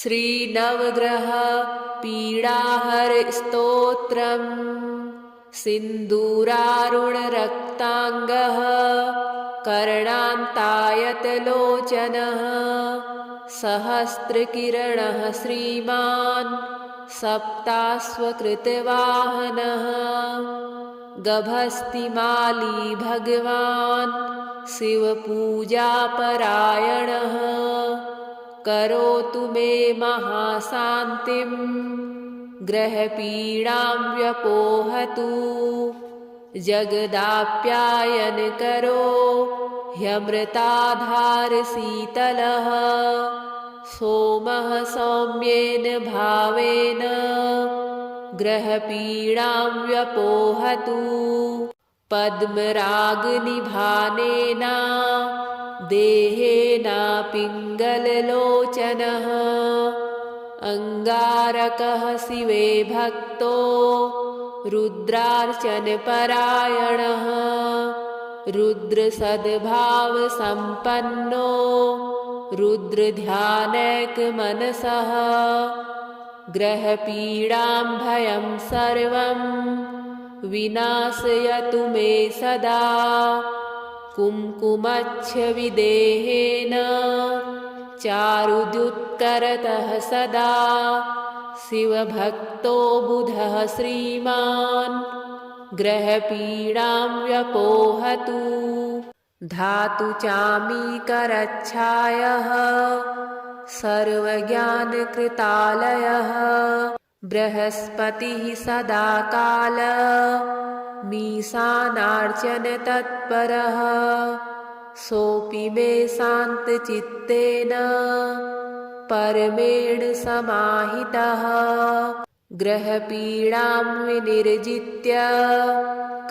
श्रीनवग्रह पीडाहर स्तोत्रम् सिन्दूरारुणरक्ताङ्गः कर्णान्तायतलोचनः सहस्रकिरणः श्रीमान् सप्तास्वकृतवाहनः गभस्तिमाली भगवान् शिवपूजापरायणः करोतु मे महाशान्तिं ग्रहपीडां व्यपोहतु जगदाप्यायन करो ह्यमृताधारशीतलः सोमः सौम्येन भावेन ग्रहपीडां व्यपोहतु पद्मरागनिभानेन देहेन पिङ्गललोचनः अङ्गारकः शिवे भक्तो रुद्रार्चनपरायणः रुद्रसद्भावसम्पन्नो रुद्रध्यानैकमनसः ग्रहपीडां भयं सर्वं विनाशयतु मे सदा कुङ्कुमच्छविदेहेन चारुद्युत्करतः सदा शिवभक्तो बुधः श्रीमान् ग्रहपीडां व्यपोहतु धातु चामीकरच्छायः सर्वज्ञानकृतालयः बृहस्पतिः सदाकाल मीशानार्चनतत्परः सोऽपि मे शान्तचित्तेन परमेण समाहितः ग्रहपीडां विनिर्जित्य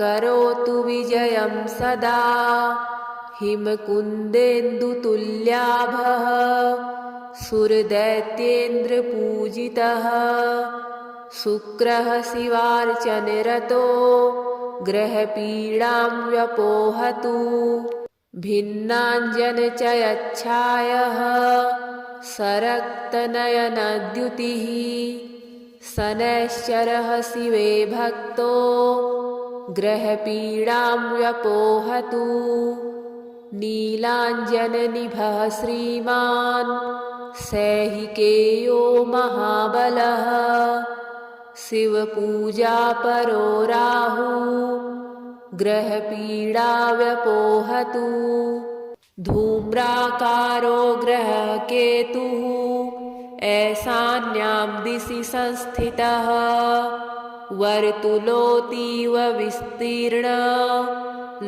करोतु विजयं सदा हिमकुन्देन्दुतुल्याभः सुरदैत्येन्द्रपूजितः शुक्रः शिवार्चनरतो ग्रहपीडां व्यपोहतु भिन्नाञ्जनचयच्छायः सरक्तनयनद्युतिः शनैश्चरः शिवे भक्तो ग्रहपीडां व्यपोहतु नीलाञ्जननिभः श्रीमान् सैहिकेयो महाबलः शिवपूजापरो राहुः ग्रहपीडा व्यपोहतु धूम्राकारो ग्रहः केतुः ईशान्यां दिशि संस्थितः वर्तुलोऽतीव विस्तीर्णः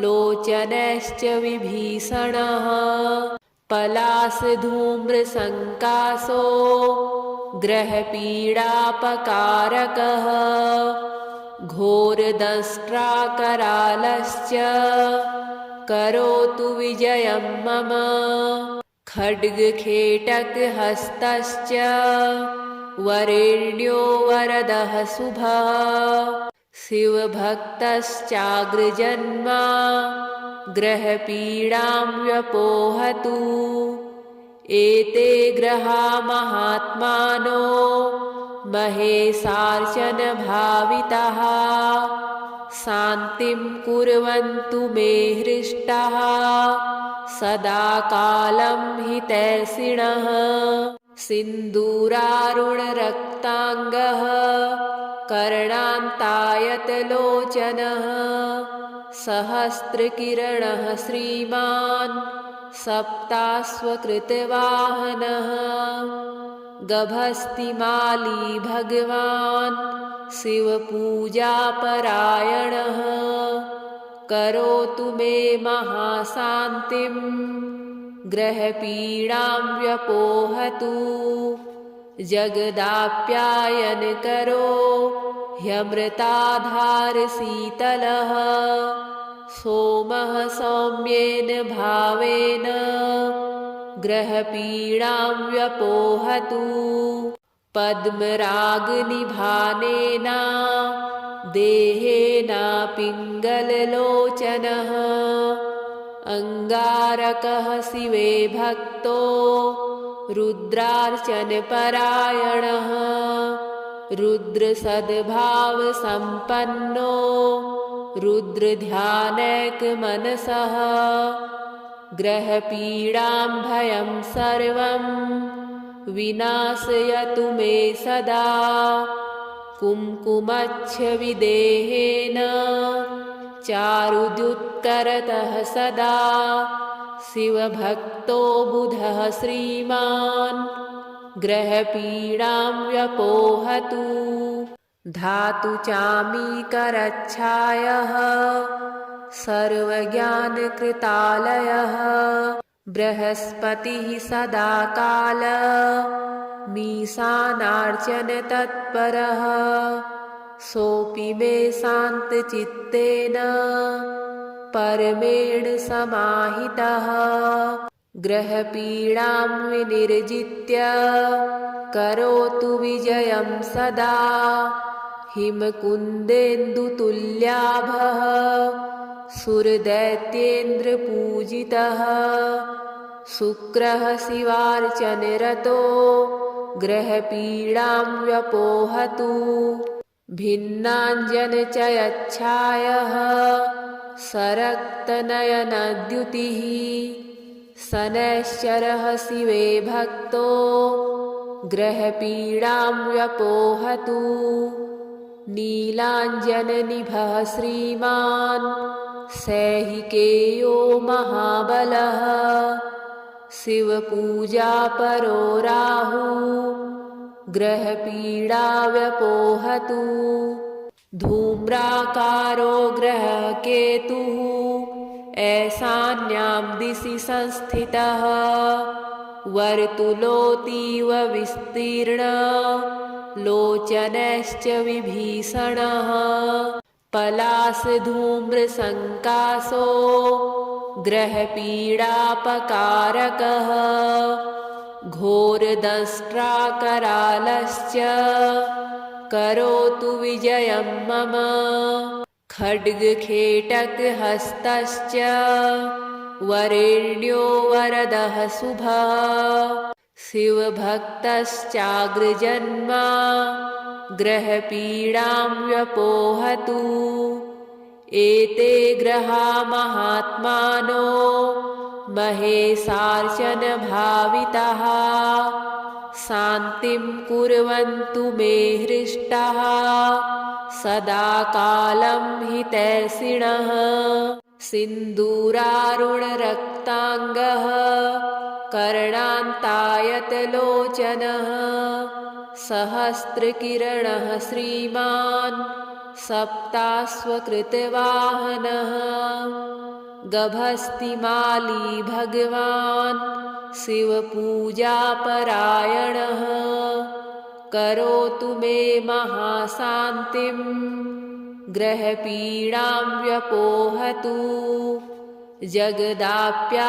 लोचनश्च विभीषणः पलाशधूम्रसङ्काशो ग्रहपीडापकारकः घोरदंष्ट्राकरालश्च करोतु विजयं मम खड्गखेटकहस्तश्च वरेण्यो वरदः शुभः शिवभक्तश्चाग्रजन्मा ग्रहपीडां व्यपोहतु एते ग्रहा महात्मानो महेशार्चनभाविताः शान्तिं कुर्वन्तु मे हृष्टाः सदा कालं हितैषिणः सिन्दूरारुणरक्ताङ्गः कर्णान्तायतलोचनः सहस्रकिरणः श्रीमान् सप्तास्वकृतवाहनः गभस्तिमाली भगवान् शिवपूजापरायणः करोतु मे महाशान्तिं ग्रहपीडां व्यपोहतु जगदाप्यायन करो ह्यमृताधारशीतलः सोमः सौम्येन भावेन ग्रहपीडां व्यपोहतु पद्मरागनिभानेन देहेन पिङ्गललोचनः अङ्गारकः शिवे भक्तो रुद्रार्चनपरायणः रुद्रसद्भावसम्पन्नो रुद्रध्यानैकमनसः ग्रहपीडां भयं सर्वं विनाशयतु मे सदा कुङ्कुमच्छविदेहेन चारुद्युत्करतः सदा शिवभक्तो बुधः श्रीमान् ग्रहपीडां व्यपोहतु धातु चामीकरच्छायः सर्वज्ञानकृतालयः बृहस्पतिः सदाकाल मीशानार्चनतत्परः सोऽपि मे शान्तचित्तेन परमेण समाहितः ग्रहपीडां विनिर्जित्य करोतु विजयं सदा हिमकुन्देन्दुतुल्याभः सुरदैत्येन्द्रपूजितः शुक्रः शिवार्चनरतो ग्रहपीडां व्यपोहतु भिन्नाञ्जनचयच्छायः सरक्तनयनद्युतिः शनैश्चरः शिवे भक्तो ग्रहपीडां व्यपोहतु नीलाञ्जननिभः श्रीमान् सैहिकेयो महाबलः शिवपूजापरो राहुः ग्रहपीडा व्यपोहतु धूम्राकारो ग्रहः केतुः ऐशान्यां दिशि संस्थितः वर्तुलोऽतीव विस्तीर्णः लोचनश्च विभीषणः पलाशधूम्रसङ्काशो ग्रहपीडापकारकः घोरदंष्ट्राकरालश्च करोतु विजयं मम खड्गखेटकहस्तश्च वरेण्यो वरदः शुभः शिवभक्तश्चाग्रजन्मा ग्रहपीडां व्यपोहतु एते ग्रहा महात्मानो महेशार्चनभाविताः शान्तिं कुर्वन्तु मे हृष्टाः सदा कालं हितैषिणः सिन्दूरारुणरक्ताङ्गः कर्णान्तायतलोचनः सहस्रकिरणः श्रीमान् सप्ताश्वकृतवाहनः गभस्तिमाली भगवान् शिवपूजापरायणः करोतु मे महाशान्तिं ग्रहपीडां व्यपोहतु जगदाप्यायनकरो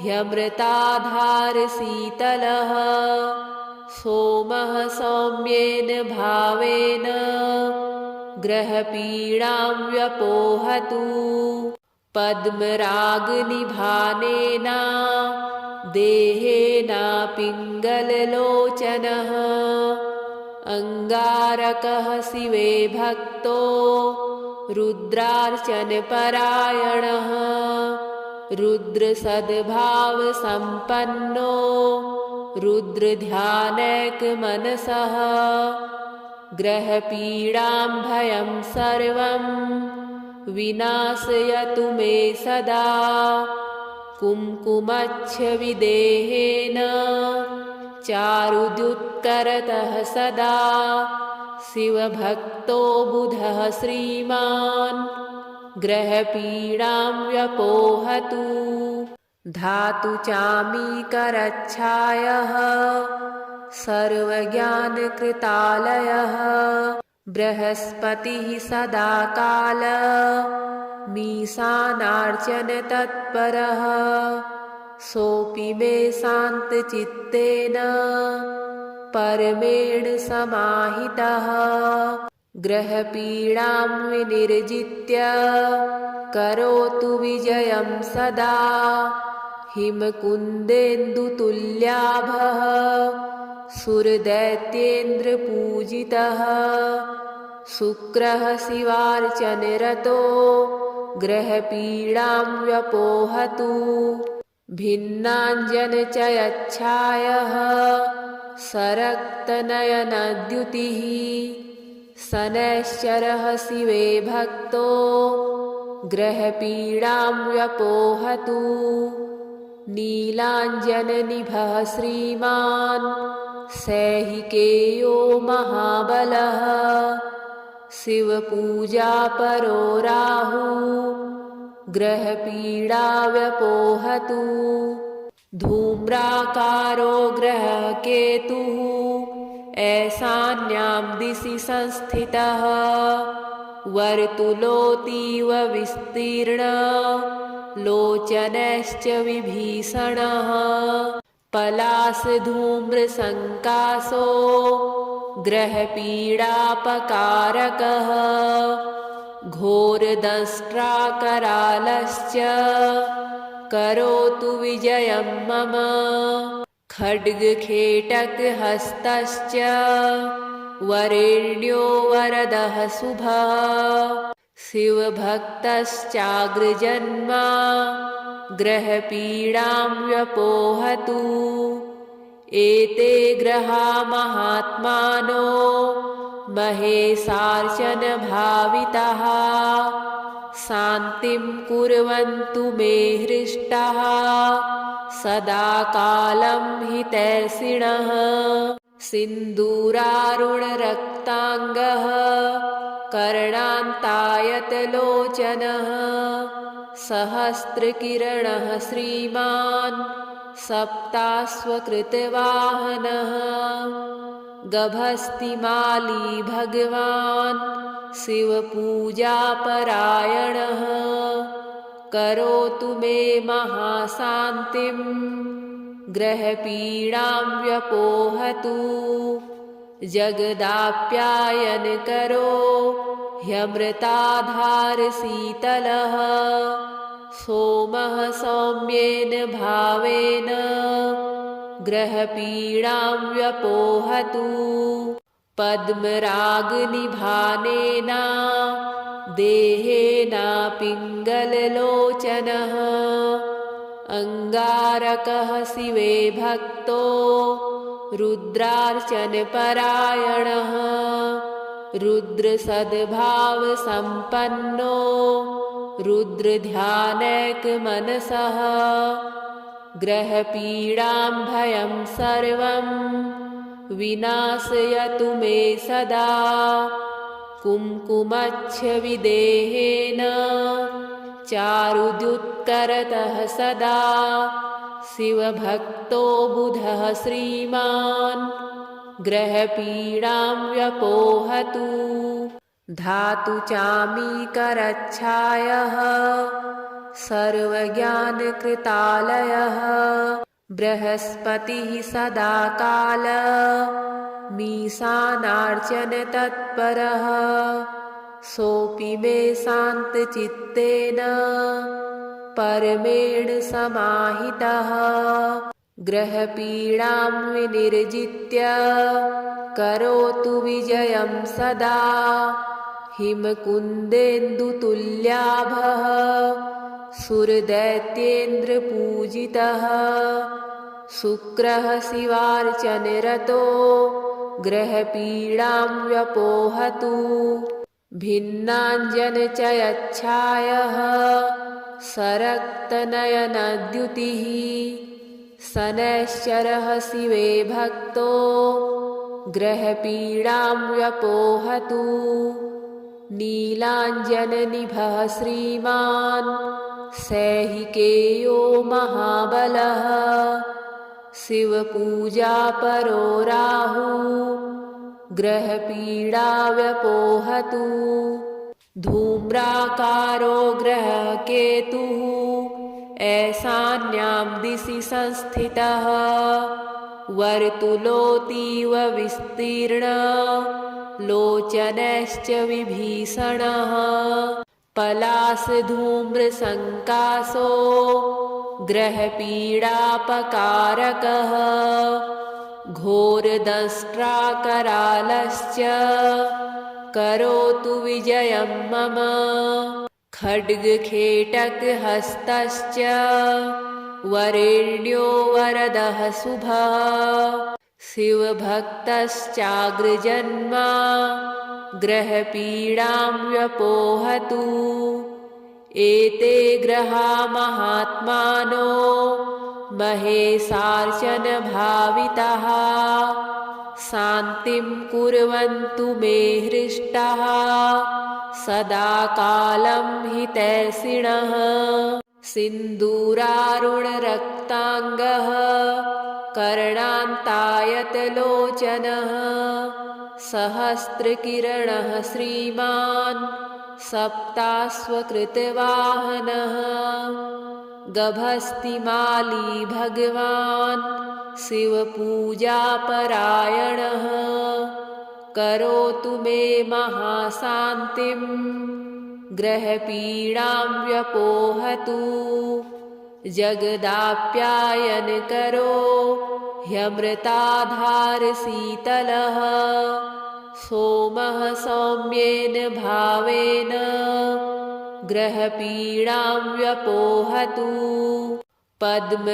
ह्यमृताधारशीतलः सोमः सौम्येन भावेन ग्रहपीडां व्यपोहतु पद्मरागनिभानेन देहेन पिङ्गललोचनः अङ्गारकः शिवे भक्तो रुद्रार्चनपरायणः रुद्रसद्भावसम्पन्नो रुद्रध्यानैकमनसः ग्रहपीडां भयं सर्वं विनाशयतु मे सदा कुङ्कुमच्छविदेहेन चारुद्युत्करतः सदा शिवभक्तो बुधः श्रीमान् ग्रहपीडां व्यपोहतु धातु चामीकरच्छायः सर्वज्ञानकृतालयः बृहस्पतिः सदाकाल मीशानार्चनतत्परः सोऽपि मे शान्तचित्तेन परमेण समाहितः ग्रहपीडां विनिर्जित्य करोतु विजयं सदा हिमकुन्देन्दुतुल्याभः सुरदैत्येन्द्रपूजितः शुक्रः शिवार्चनरतो ग्रहपीडां व्यपोहतु भिन्नाञ्जनचयच्छायः सरक्तनयनद्युतिः शनैश्चरः शिवे भक्तो ग्रहपीडां व्यपोहतु नीलाञ्जननिभः श्रीमान् सैहिकेयो महाबलः शिवपूजापरो राहुः ग्रहपीडा व्यपोहतु धूम्राकारो ग्रहः केतुः ऐशान्यां दिशि संस्थितः वर्तुलोऽतीव विस्तीर्णः लोचनश्च विभीषणः पलाशधूम्रसङ्काशो ग्रहपीडापकारकः घोरदंष्ट्राकरालश्च करोतु विजयं मम खड्गखेटकहस्तश्च वरेण्यो वरदः शुभः शिवभक्तश्चाग्रजन्मा ग्रहपीडां व्यपोहतु एते ग्रहा महात्मानो महेशार्चनभाविताः शान्तिं कुर्वन्तु मे हृष्टाः सदा कालं हितैषिणः सिन्दूरारुणरक्ताङ्गः कर्णान्तायतलोचनः सहस्रकिरणः श्रीमान् सप्ताश्वकृतवाहनः गभस्तिमाली भगवान् शिवपूजापरायणः करोतु मे महाशान्तिं ग्रहपीडां व्यपोहतु जगदाप्यायनकरो ह्यमृताधारशीतलः सोमः सौम्येन भावेन ग्रहपीडां व्यपोहतु पद्मरागनिभानेन देहेन पिङ्गललोचनः अङ्गारकः शिवे भक्तो रुद्रार्चनपरायणः रुद्रसद्भावसम्पन्नो रुद्रध्यानैकमनसः ग्रहपीडां भयं सर्वं विनाशयतु मे सदा कुङ्कुमच्छविदेहेन चारुद्युत्करतः सदा शिवभक्तो बुधः श्रीमान् ग्रहपीडां व्यपोहतु धातुचामीकरच्छायः सर्वज्ञानकृतालयः बृहस्पतिः सदाकाल मीशानार्चनतत्परः सोऽपि मे शान्तचित्तेन परमेण समाहितः ग्रहपीडां विनिर्जित्य करोतु विजयं सदा हिमकुन्देन्दुतुल्याभः सुरदैत्येन्द्रपूजितः शुक्रः शिवार्चनरतो ग्रहपीडां व्यपोहतु भिन्नाञ्जनचयच्छायः सरक्तनयनद्युतिः शनैश्चरः शिवे भक्तो ग्रहपीडां व्यपोहतु नीलाञ्जननिभः श्रीमान् सैहिकेयो महाबलः शिवपूजापरो राहुः ग्रहपीडा व्यपोहतु धूम्राकारो ग्रहः केतुः ऐशान्यां दिशि संस्थितः वर्तुलोऽतीव विस्तीर्णः लोचनश्च विभीषणः पलाशधूम्रसङ्काशो ग्रहपीडापकारकः घोरदंष्ट्राकरालश्च करोतु विजयं मम खड्गखेटकहस्तश्च वरेण्यो वरदः शुभः शिवभक्तश्चाग्रजन्मा ग्रहपीडां व्यपोहतु एते ग्रहा महात्मानो महेशार्चनभाविताः शान्तिं कुर्वन्तु मे हृष्टाः सदा कालं हितैषिणः सिन्दूरारुणरक्ताङ्गः कर्णान्तायतलोचनः सहस्रकिरणः श्रीमान् सप्ताश्वकृतवाहनः गभस्तिमाली भगवान् शिवपूजापरायणः करोतु मे महाशान्तिं ग्रहपीडां व्यपोहतु जगदाप्यायनकरो ह्यमृताधारशीतलः सोमः सौम्येन भावेन ग्रहपीडां व्यपोहतु पद्मरागनिभानेन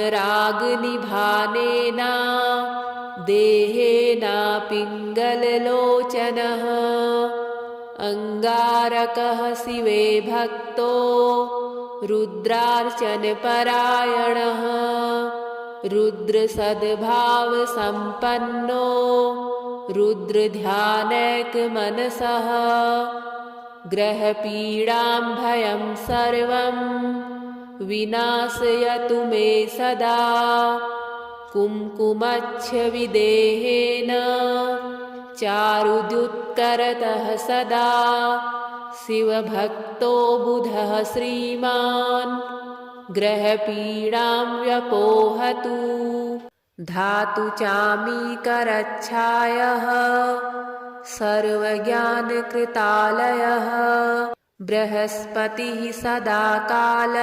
देहेन पिङ्गललोचनः अङ्गारकः शिवे भक्तो रुद्रार्चनपरायणः रुद्रसद्भावसम्पन्नो रुद्रध्यानैकमनसः ग्रहपीडां भयं सर्वं विनाशयतु मे सदा कुङ्कुमच्छविदेहेन चारुद्युत्करतः सदा शिवभक्तो बुधः श्रीमान् ग्रहपीडां व्यपोहतु धातुचामीकरच्छायः सर्वज्ञानकृतालयः बृहस्पतिः सदाकाल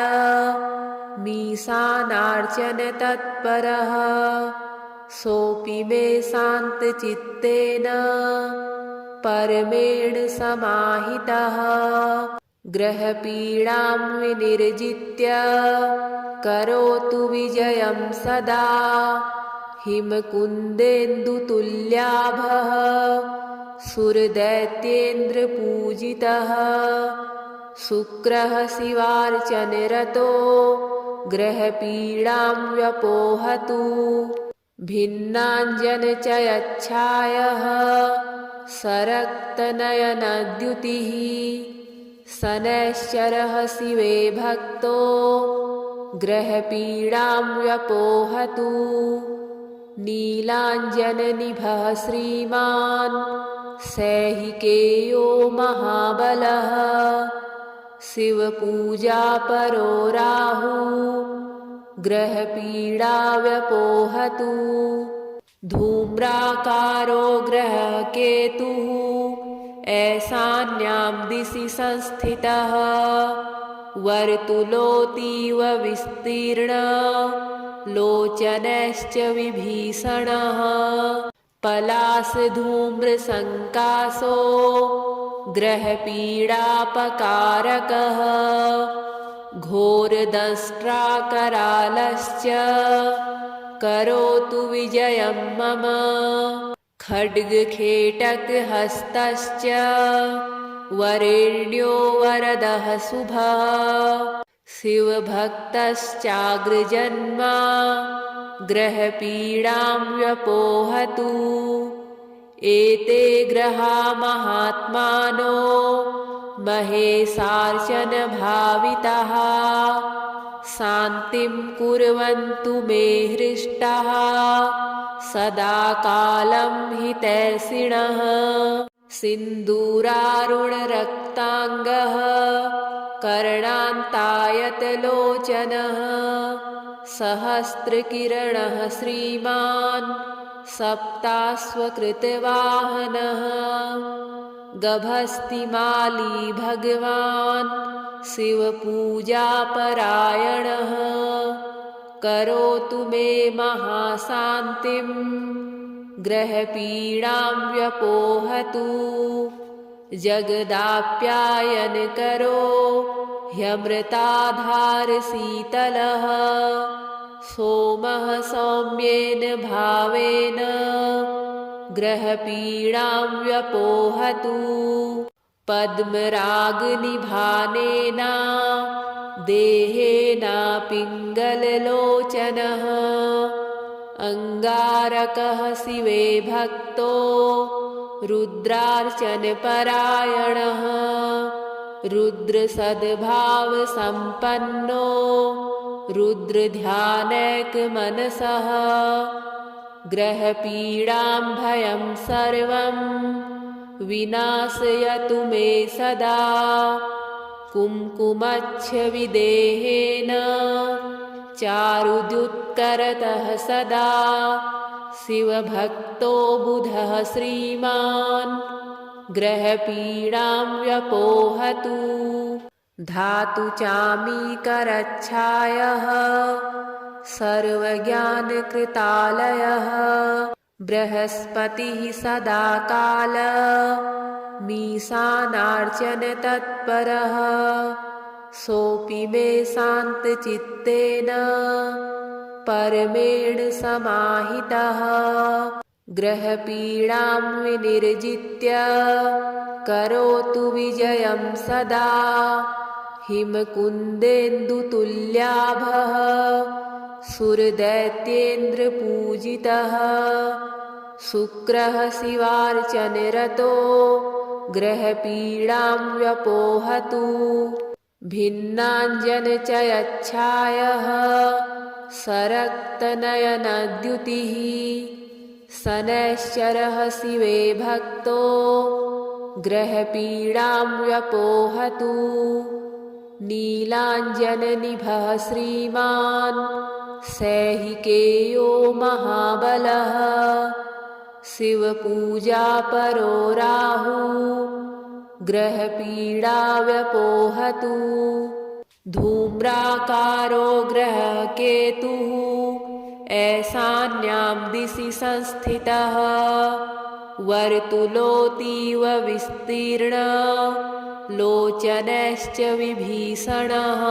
मीशानार्चनतत्परः सोऽपि मे शान्तचित्तेन परमेण समाहितः ग्रहपीडां विनिर्जित्य करोतु विजयं सदा हिमकुन्देन्दुतुल्याभः सुरदैत्येन्द्रपूजितः शुक्रः शिवार्चनरतो ग्रहपीडां व्यपोहतु भिन्नाञ्जनचयच्छायः सरक्तनयनद्युतिः शनैश्चरः शिवे भक्तो ग्रहपीडां व्यपोहतु नीलाञ्जननिभः श्रीमान् सैहिकेयो महाबलः शिवपूजापरो राहुः ग्रहपीडा व्यपोहतु धूम्राकारो ग्रहकेतुः ईशान्यां दिशि संस्थितः वर्तुलोऽतीव विस्तीर्णः लोचनश्च विभीषणः पलाशधूम्रसङ्काशो ग्रहपीडापकारकः घोरदंष्ट्राकरालश्च करोतु विजयं मम खड्गखेटकहस्तश्च वरेण्यो वरदः शुभः शिवभक्तश्चाग्रजन्मा ग्रहपीडां व्यपोहतु एते ग्रहा महात्मानो महेशार्चनभाविताः शान्तिं कुर्वन्तु मे हृष्टाः सदा कालं हितैषिणः सिन्दूरारुणरक्ताङ्गः कर्णान्तायतलोचनः सहस्रकिरणः श्रीमान् सप्ताश्वकृतवाहनः गभस्तिमाली भगवान् शिवपूजापरायणः करोतु मे महाशान्तिं ग्रहपीडां व्यपोहतु जगदाप्यायनकरो ह्यमृताधारशीतलः सोमः सौम्येन भावेन ग्रहपीडां व्यपोहतु पद्मरागनिभानेन देहेन पिङ्गललोचनः अङ्गारकः शिवे भक्तो रुद्रार्चनपरायणः रुद्रसद्भावसम्पन्नो रुद्रध्यानैकमनसः ग्रहपीडां भयं सर्वं विनाशयतु मे सदा कुङ्कुमच्छविदेहेन चारुद्युत्करतः सदा शिवभक्तो बुधः श्रीमान् ग्रहपीडां व्यपोहतु धातु चामीकरच्छायः सर्वज्ञानकृतालयः बृहस्पतिः सदा काल मीशानार्चनतत्परः सोऽपि मे शान्तचित्तेन परमेण समाहितः ग्रहपीडां विनिर्जित्य करोतु विजयं सदा हिमकुन्देन्दुतुल्याभः सुरदैत्येन्द्रपूजितः शुक्रः शिवार्चनरतो ग्रहपीडां व्यपोहतु भिन्नाञ्जनचयच्छायः सरक्तनयनद्युतिः शनैश्चरः शिवे भक्तो ग्रहपीडां व्यपोहतु नीलाञ्जननिभः श्रीमान् सैहिकेयो महाबलः शिवपूजापरो राहुः ग्रहपीडा व्यपोहतु धूम्राकारो ग्रहः केतुः ईशान्यां दिशि संस्थितः वर्तुलोऽतीव विस्तीर्णः लोचनश्च विभीषणः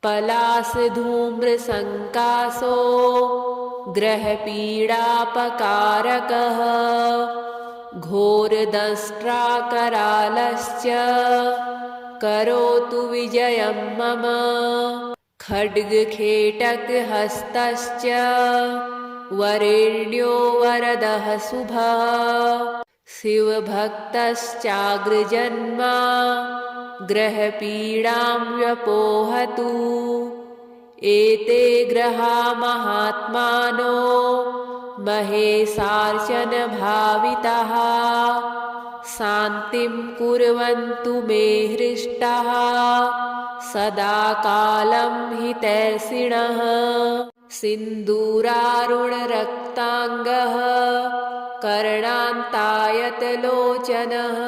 पलाशधूम्रसङ्काशो ग्रहपीडापकारकः घोरदंष्ट्राकरालश्च करोतु विजयं मम खड्गखेटकहस्तश्च वरेण्यो वरदः शुभः शिवभक्तश्चाग्रजन्म ग्रहपीडां व्यपोहतु एते ग्रहा महात्मानो महेशार्चनभाविताः शान्तिं कुर्वन्तु मे हृष्टाः सदा कालं हितैषिणः सिन्दूरारुणरक्ताङ्गः कर्णान्तायतलोचनः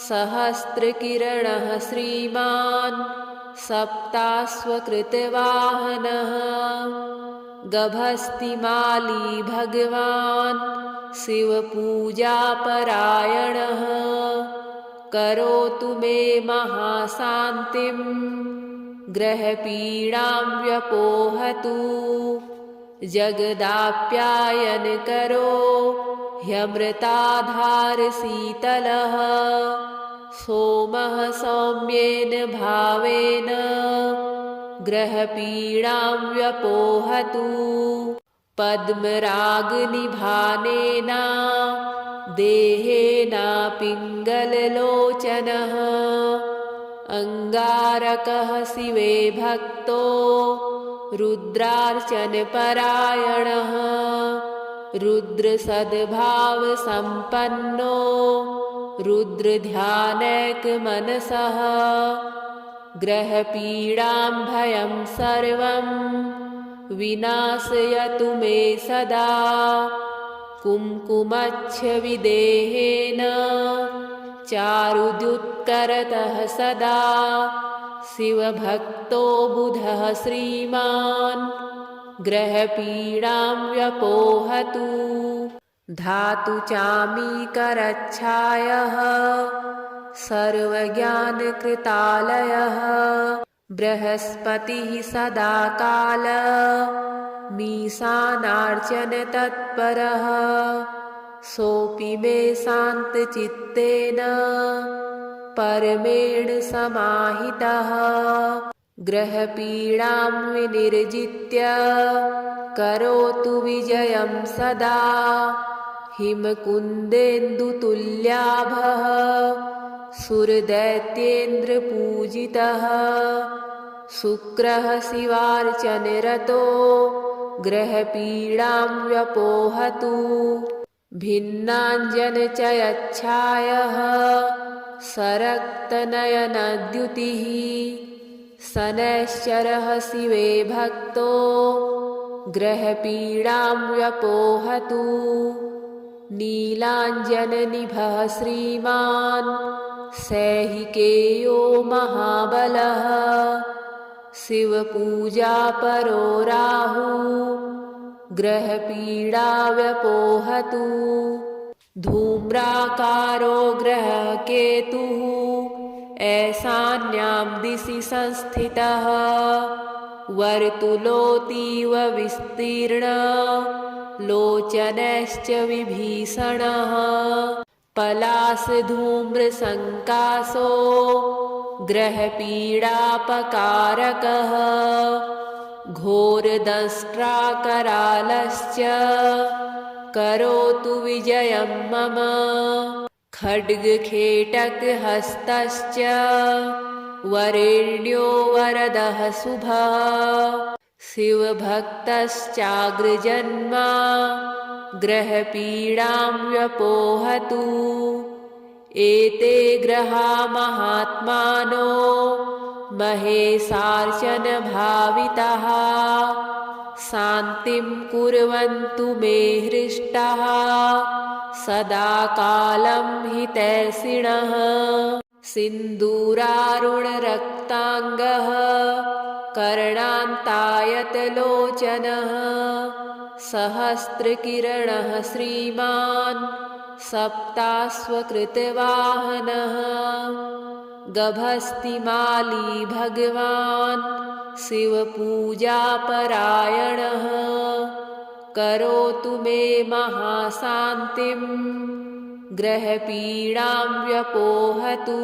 सहस्रकिरणः श्रीमान् सप्ताश्वकृतवाहनः गभस्तिमाली भगवान् शिवपूजापरायणः करोतु मे महाशान्तिं ग्रहपीडां व्यपोहतु जगदाप्यायनकरो ह्यमृताधारशीतलः सोमः सौम्येन भावेन ग्रहपीडां व्यपोहतु पद्मरागनिभानेन देहेन पिङ्गललोचनः अङ्गारकः शिवे भक्तो रुद्रार्चनपरायणः रुद्रसद्भावसम्पन्नो रुद्रध्यानैकमनसः ग्रहपीडां भयं सर्वं विनाशयतु मे सदा कुङ्कुमच्छविदेहेन चारुद्युत्करतः सदा शिवभक्तो बुधः श्रीमान् ग्रहपीडां व्यपोहतु धातु चामीकरच्छायः सर्वज्ञानकृतालयः बृहस्पतिः सदा काल मीसानार्चन तत्परः सोऽपि मे शान्तचित्तेन परमेण समाहितः ग्रहपीडां विनिर्जित्य करोतु विजयं सदा हिमकुन्देन्दुतुल्याभः सुरदैत्येन्द्रपूजितः शुक्रः शिवार्चनरतो ग्रहपीडां व्यपोहतु भिन्नाञ्जनचयच्छायः सरक्तनयनद्युतिः शनैश्चरः शिवे भक्तो ग्रहपीडां व्यपोहतु नीलाञ्जननिभः श्रीमान् सैहिकेयो महाबलः शिवपूजापरो राहुः ग्रहपीडा व्यपोहतु धूम्राकारो ग्रहः केतुः ऐशान्यां दिशि संस्थितः वर्तुलोऽतीव विस्तीर्णः लोचनश्च विभीषणः पलाशधूम्रसङ्काशो ग्रहपीडापकारकः घोरदंष्ट्राकरालश्च करोतु विजयं मम खड्गखेटकहस्तश्च वरेण्यो वरदः शुभः शिवभक्तश्चाग्रजन्मा ग्रहपीडां व्यपोहतु एते ग्रहा महात्मानो महेशार्चनभाविताः शान्तिं कुर्वन्तु मे हृष्टाः सदा कालं हितैषिणः सिन्दूरारुणरक्ताङ्गः कर्णान्तायतलोचनः सहस्रकिरणः श्रीमान् सप्ताश्वकृतवाहनः गभस्तिमाली भगवान् शिवपूजापरायणः करोतु मे महाशान्तिं ग्रहपीडां व्यपोहतु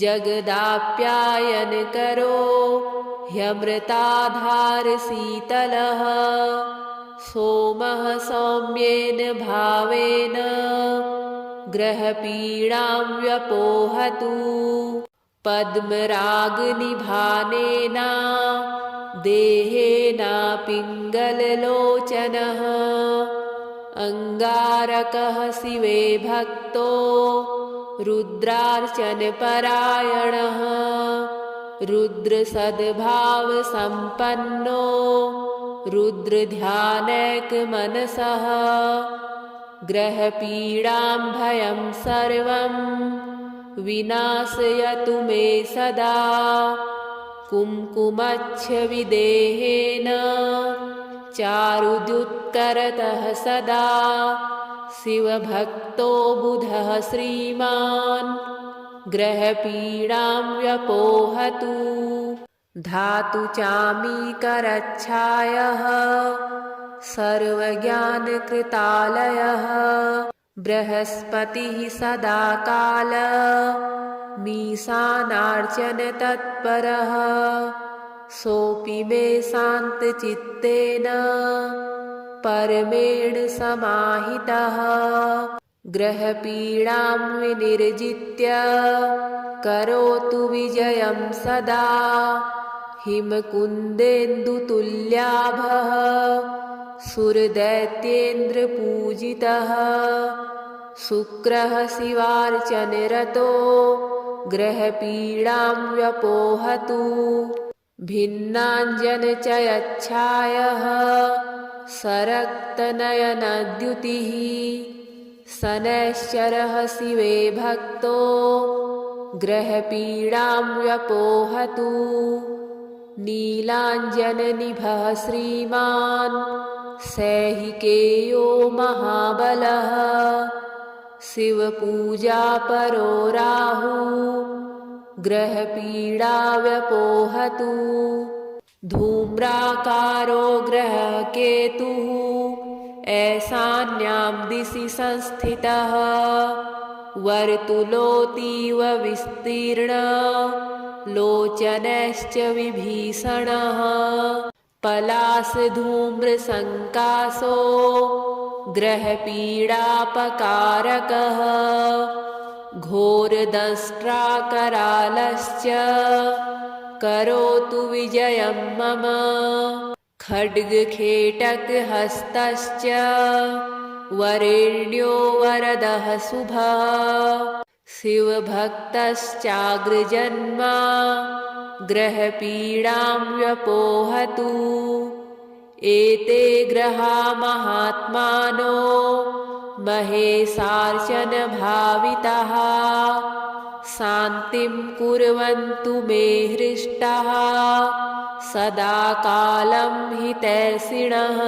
जगदाप्यायनकरो ह्यमृताधारशीतलः सोमः सौम्येन भावेन ग्रहपीडां व्यपोहतु पद्मरागनिभानेन देहेन पिङ्गललोचनः अङ्गारकः शिवे भक्तो रुद्रार्चनपरायणः रुद्रसद्भावसम्पन्नो रुद्रध्यानैकमनसः ग्रहपीडां भयं सर्वं विनाशयतु मे सदा कुङ्कुमच्छविदेहेन चारुद्युत्करतः सदा शिवभक्तो बुधः श्रीमान् ग्रहपीडां व्यपोहतु धातु चामीकरच्छायः सर्वज्ञानकृतालयः बृहस्पतिः सदा काल मीसानार्चन तत्परः सोऽपि मे शान्तचित्तेन परमेण समाहितः ग्रहपीडां विनिर्जित्य करोतु विजयं सदा हिमकुन्देन्दुतुल्याभः सुरदैत्येन्द्रपूजितः शुक्रः शिवार्चनरतो ग्रहपीडां व्यपोहतु भिन्नाञ्जनचयच्छायः सरक्तनयनद्युतिः शनैश्चरः शिवे भक्तो ग्रहपीडां व्यपोहतु नीलाञ्जननिभः श्रीमान् सैहिकेयो महाबलः शिवपूजापरो राहुः ग्रहपीडा व्यपोहतु धूम्राकारो ग्रहः केतुः ऐशान्यां दिशि संस्थितः वर्तुलोऽतीव विस्तीर्णः लोचनश्च विभीषणः पलाशधूम्रसङ्काशो ग्रहपीडापकारकः घोरदंष्ट्राकरालश्च करोतु विजयं मम खड्गखेटकहस्तश्च वरेण्यो वरदः शुभः शिवभक्तश्चाग्रजन्मा ग्रहपीडां व्यपोहतु एते ग्रहा महात्मानो महेशार्चनभाविताः शान्तिं कुर्वन्तु मे हृष्टाः सदा कालं हितैषिणः।